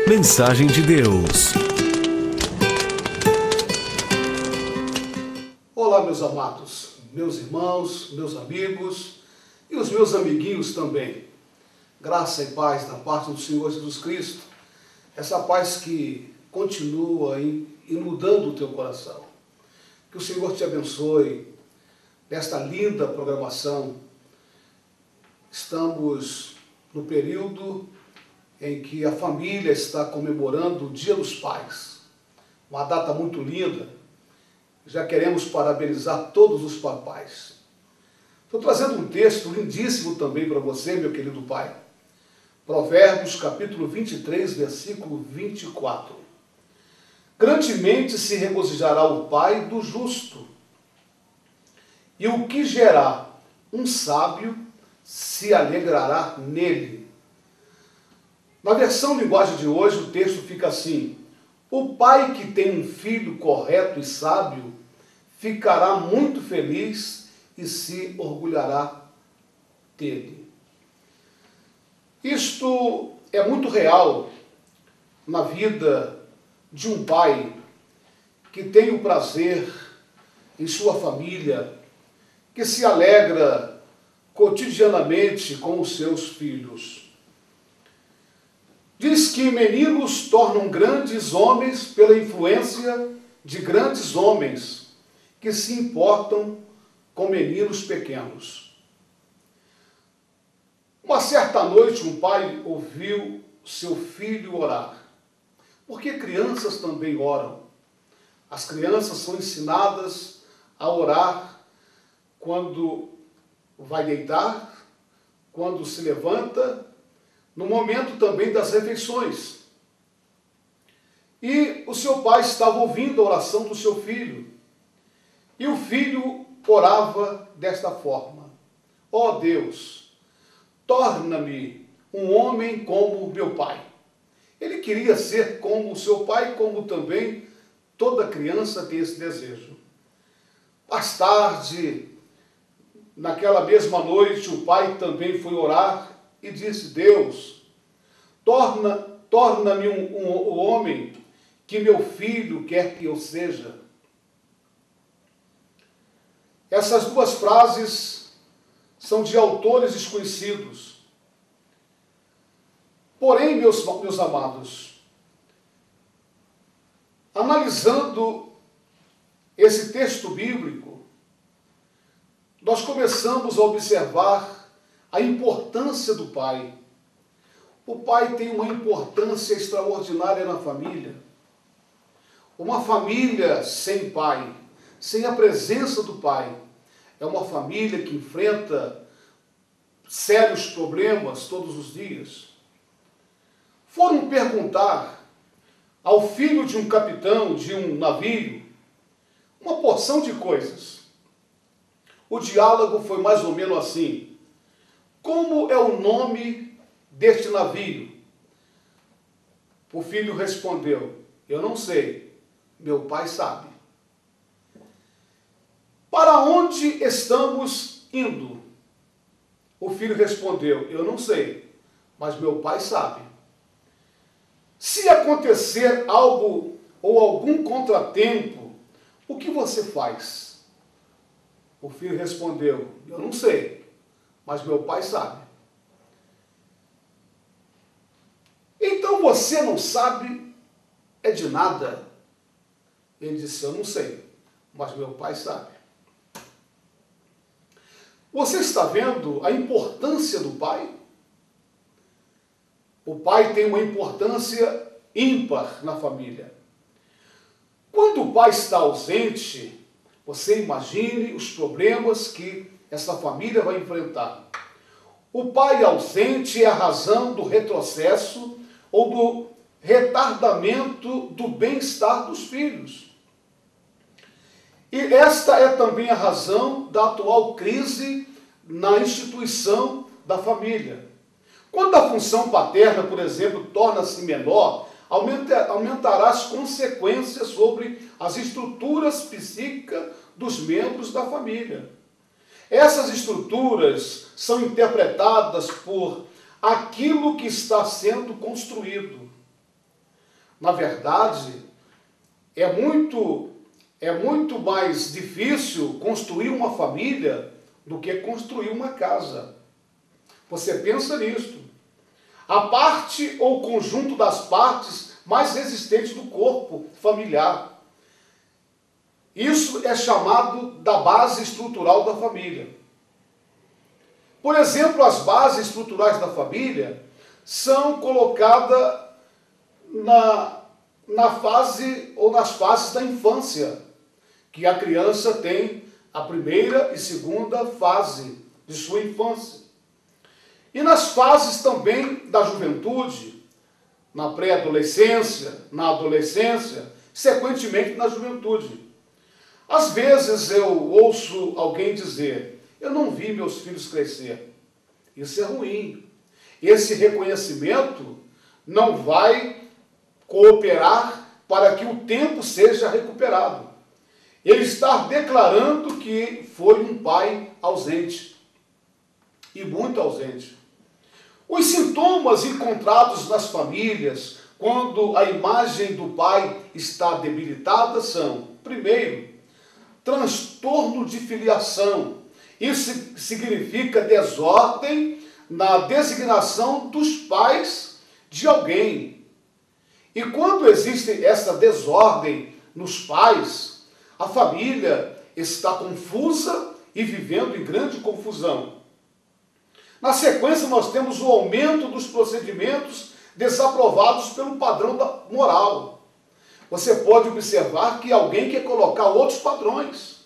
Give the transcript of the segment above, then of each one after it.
Mensagem de Deus. Olá, meus amados, meus irmãos, meus amigos e os meus amiguinhos também. Graça e paz da parte do Senhor Jesus Cristo. Essa paz que continua inundando o teu coração. Que o Senhor te abençoe nesta linda programação. Estamos no período em que a família está comemorando o Dia dos Pais. Uma data muito linda. Já queremos parabenizar todos os papais. Estou trazendo um texto lindíssimo também para você, meu querido pai. Provérbios, capítulo 23, versículo 24. Grandemente se regozijará o pai do justo, e o que gerar um sábio se alegrará nele. Na versão linguagem de hoje, o texto fica assim: o pai que tem um filho correto e sábio ficará muito feliz e se orgulhará dele. Isto é muito real na vida de um pai que tem o prazer em sua família, que se alegra cotidianamente com os seus filhos. Diz que meninos tornam grandes homens pela influência de grandes homens que se importam com meninos pequenos. Uma certa noite, um pai ouviu seu filho orar, porque crianças também oram. As crianças são ensinadas a orar quando vai deitar, quando se levanta, no momento também das refeições. E o seu pai estava ouvindo a oração do seu filho. E o filho orava desta forma: ó Deus, torna-me um homem como meu pai. Ele queria ser como o seu pai, como também toda criança tem esse desejo. Mais tarde, naquela mesma noite, o pai também foi orar e disse: Deus, torna-me um homem que meu filho quer que eu seja. Essas duas frases são de autores desconhecidos. Porém, meus amados, analisando esse texto bíblico, nós começamos a observar a importância do pai. O pai tem uma importância extraordinária na família. Uma família sem pai, sem a presença do pai, é uma família que enfrenta sérios problemas todos os dias. Foram perguntar ao filho de um capitão de um navio uma porção de coisas. O diálogo foi mais ou menos assim: como é o nome deste navio? O filho respondeu: eu não sei, meu pai sabe. Para onde estamos indo? O filho respondeu: eu não sei, mas meu pai sabe. Se acontecer algo ou algum contratempo, o que você faz? O filho respondeu: eu não sei, mas meu pai sabe. Então você não sabe é de nada. Ele disse: eu não sei, mas meu pai sabe. Você está vendo a importância do pai? O pai tem uma importância ímpar na família. Quando o pai está ausente, você imagine os problemas que essa família vai enfrentar. O pai ausente é a razão do retrocesso ou do retardamento do bem-estar dos filhos. E esta é também a razão da atual crise na instituição da família. Quando a função paterna, por exemplo, torna-se menor, aumentará as consequências sobre as estruturas psíquicas dos membros da família. Essas estruturas são interpretadas por aquilo que está sendo construído. Na verdade, é muito mais difícil construir uma família do que construir uma casa. Você pensa nisso. A parte ou conjunto das partes mais resistentes do corpo familiar. Isso é chamado da base estrutural da família. Por exemplo, as bases estruturais da família são colocadas na fase ou nas fases da infância, que a criança tem a primeira e segunda fase de sua infância. E nas fases também da juventude, na pré-adolescência, na adolescência, sequentemente na juventude. Às vezes eu ouço alguém dizer: eu não vi meus filhos crescer. Isso é ruim. Esse reconhecimento não vai cooperar para que o tempo seja recuperado. Ele está declarando que foi um pai ausente, e muito ausente. Os sintomas encontrados nas famílias quando a imagem do pai está debilitada são, primeiro, transtorno de filiação. Isso significa desordem na designação dos pais de alguém. E quando existe essa desordem nos pais, a família está confusa e vivendo em grande confusão. Na sequência, nós temos o aumento dos procedimentos desaprovados pelo padrão da moral. Você pode observar que alguém quer colocar outros padrões.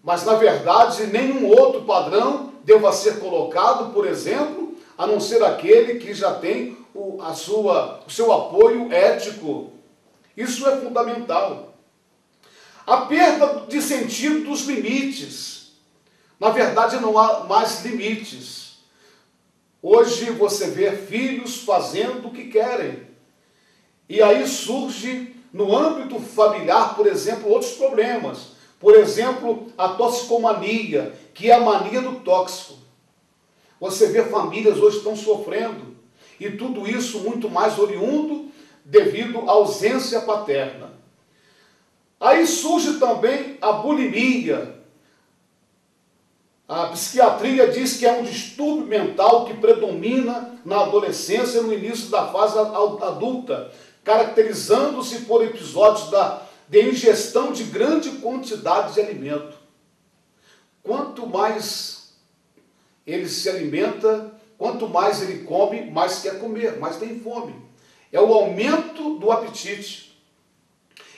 Mas, na verdade, nenhum outro padrão deva ser colocado, por exemplo, a não ser aquele que já tem o seu apoio ético. Isso é fundamental. A perda de sentido dos limites. Na verdade, não há mais limites. Hoje você vê filhos fazendo o que querem. E aí surge, no âmbito familiar, por exemplo, outros problemas. Por exemplo, a toxicomania, que é a mania do tóxico. Você vê famílias hoje estão sofrendo. E tudo isso muito mais oriundo devido à ausência paterna. Aí surge também a bulimia. A psiquiatria diz que é um distúrbio mental que predomina na adolescência e no início da fase adulta, caracterizando-se por episódios de ingestão de grande quantidade de alimento. Quanto mais ele se alimenta, quanto mais ele come, mais quer comer, mais tem fome. É o aumento do apetite.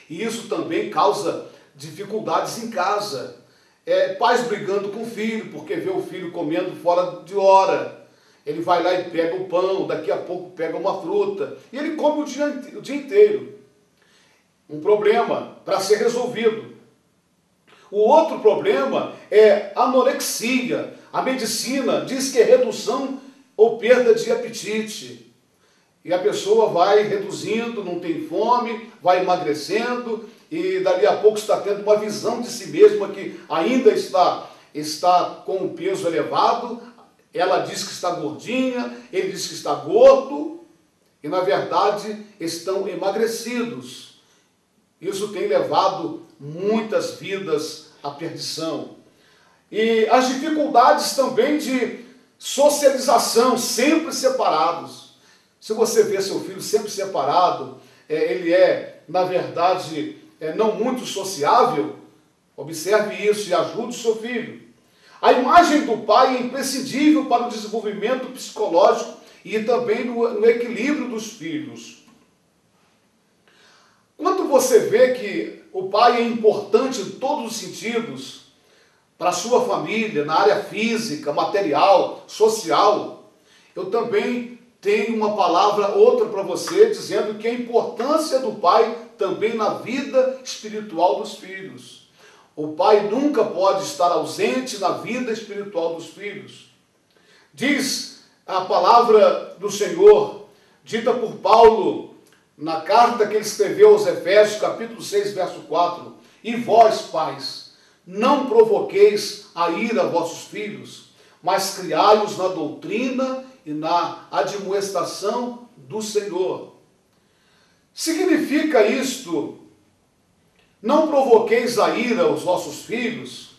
E isso também causa dificuldades em casa. Pais brigando com o filho, porque vê o filho comendo fora de hora. Ele vai lá e pega o pão, daqui a pouco pega uma fruta, e ele come o dia inteiro. Um problema para ser resolvido. O outro problema é anorexia. A medicina diz que é redução ou perda de apetite. E a pessoa vai reduzindo, não tem fome, vai emagrecendo, e dali a pouco está tendo uma visão de si mesma que ainda está com o peso elevado. Ela diz que está gordinha, ele diz que está gordo, e na verdade estão emagrecidos. Isso tem levado muitas vidas à perdição. E as dificuldades também de socialização, sempre separados. Se você vê seu filho sempre separado, ele na verdade, não muito sociável, observe isso e ajude o seu filho. A imagem do pai é imprescindível para o desenvolvimento psicológico e também no equilíbrio dos filhos. Quando você vê que o pai é importante em todos os sentidos, para a sua família, na área física, material, social, eu também tenho uma palavra, outra para você, dizendo que a importância do pai também na vida espiritual dos filhos. O pai nunca pode estar ausente na vida espiritual dos filhos. Diz a palavra do Senhor, dita por Paulo, na carta que ele escreveu aos Efésios, capítulo 6, verso 4, e vós, pais, não provoqueis a ira a vossos filhos, mas criai-os na doutrina e na admoestação do Senhor. Significa isto, não provoqueis a ira aos vossos filhos?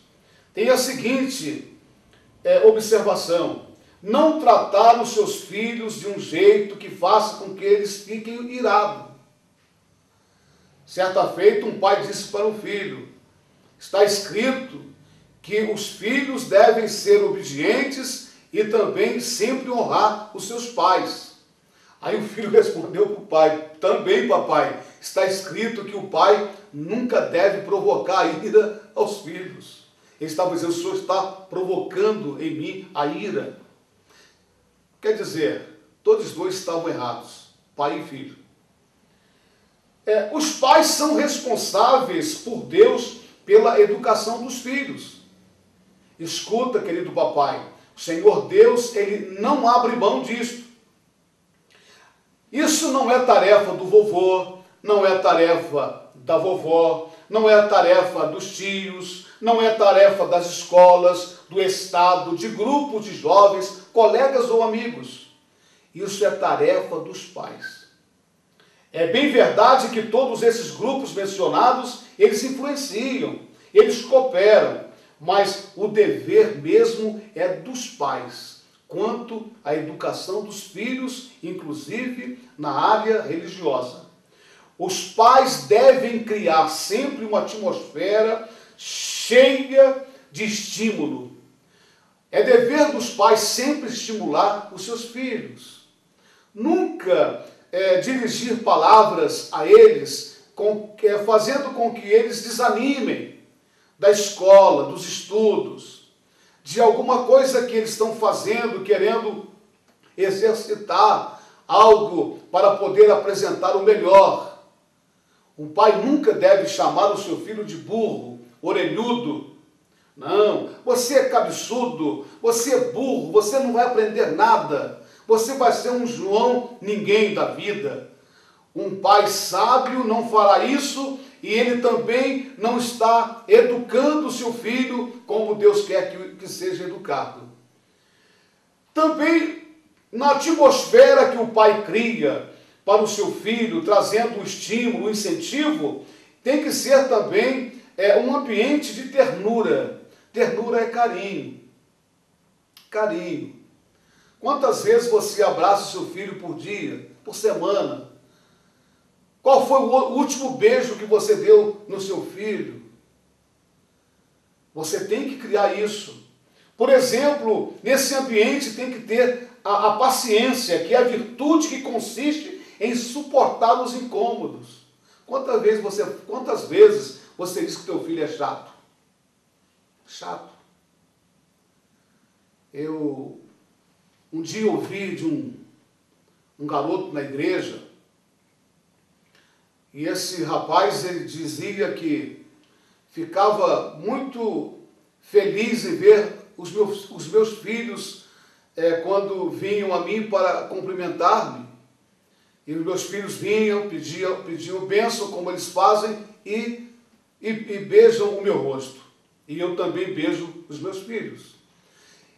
Tem a seguinte observação: não tratar os seus filhos de um jeito que faça com que eles fiquem irados. Certa feita, um pai disse para o filho: está escrito que os filhos devem ser obedientes e também sempre honrar os seus pais. Aí o filho respondeu para o pai: também, papai, está escrito que o pai nunca deve provocar ira aos filhos. Ele estava dizendo: o senhor está provocando em mim a ira. Quer dizer, todos os dois estavam errados, pai e filho. Os pais são responsáveis por Deus pela educação dos filhos. Escuta, querido papai, o Senhor Deus, Ele não abre mão disso. Isso não é tarefa do vovô, não é tarefa da vovó, não é tarefa dos tios, não é tarefa das escolas, do Estado, de grupos de jovens, colegas ou amigos. Isso é tarefa dos pais. É bem verdade que todos esses grupos mencionados, eles influenciam, eles cooperam, mas o dever mesmo é dos pais, quanto à educação dos filhos, inclusive na área religiosa. Os pais devem criar sempre uma atmosfera cheia de estímulo. É dever dos pais sempre estimular os seus filhos. Nunca dirigir palavras a eles, fazendo com que eles desanimem da escola, dos estudos, de alguma coisa que eles estão fazendo, querendo exercitar algo para poder apresentar o melhor. Um pai nunca deve chamar o seu filho de burro, orelhudo. Não, você é cabeçudo, você é burro, você não vai aprender nada. Você vai ser um João ninguém da vida. Um pai sábio não fará isso e ele também não está educando o seu filho como Deus quer que seja educado. Também na atmosfera que o pai cria para o seu filho, trazendo o estímulo, o incentivo, tem que ser também um ambiente de ternura. Ternura é carinho. Carinho. Quantas vezes você abraça o seu filho por dia, por semana? Qual foi o último beijo que você deu no seu filho? Você tem que criar isso. Por exemplo, nesse ambiente tem que ter a paciência, que é a virtude que consiste em suportar os incômodos. Quantas vezes você diz que teu filho é chato? Chato. Um dia ouvi de um garoto na igreja, e esse rapaz, ele dizia que ficava muito feliz em ver os meus filhos quando vinham a mim para cumprimentar-me. E os meus filhos vinham, pediam bênção, como eles fazem, e beijam o meu rosto. E eu também beijo os meus filhos.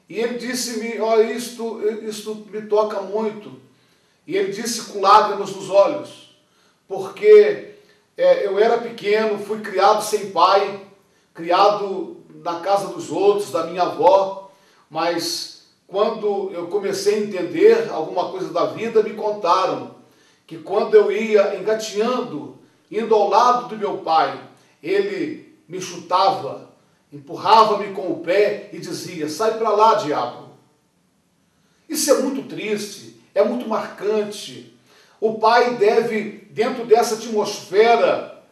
E ele disse-me: olha, isto me toca muito. E ele disse com lágrimas nos olhos, porque eu era pequeno, fui criado sem pai, criado na casa dos outros, da minha avó, mas quando eu comecei a entender alguma coisa da vida, me contaram que quando eu ia engateando, indo ao lado do meu pai, ele me chutava, empurrava-me com o pé e dizia: sai para lá, diabo. Isso é muito triste, é muito marcante. O pai deve, dentro dessa atmosfera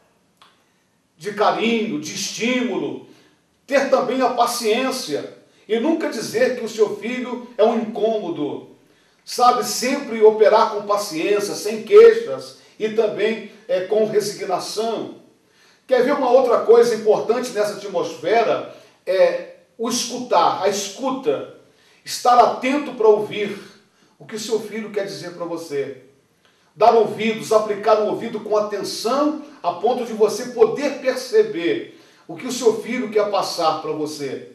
de carinho, de estímulo, ter também a paciência e nunca dizer que o seu filho é um incômodo. Sabe, sempre operar com paciência, sem queixas e também com resignação. Quer ver uma outra coisa importante nessa atmosfera? É o escutar, a escuta. Estar atento para ouvir o que o seu filho quer dizer para você. Dar ouvidos, aplicar o ouvido com atenção, a ponto de você poder perceber o que o seu filho quer passar para você.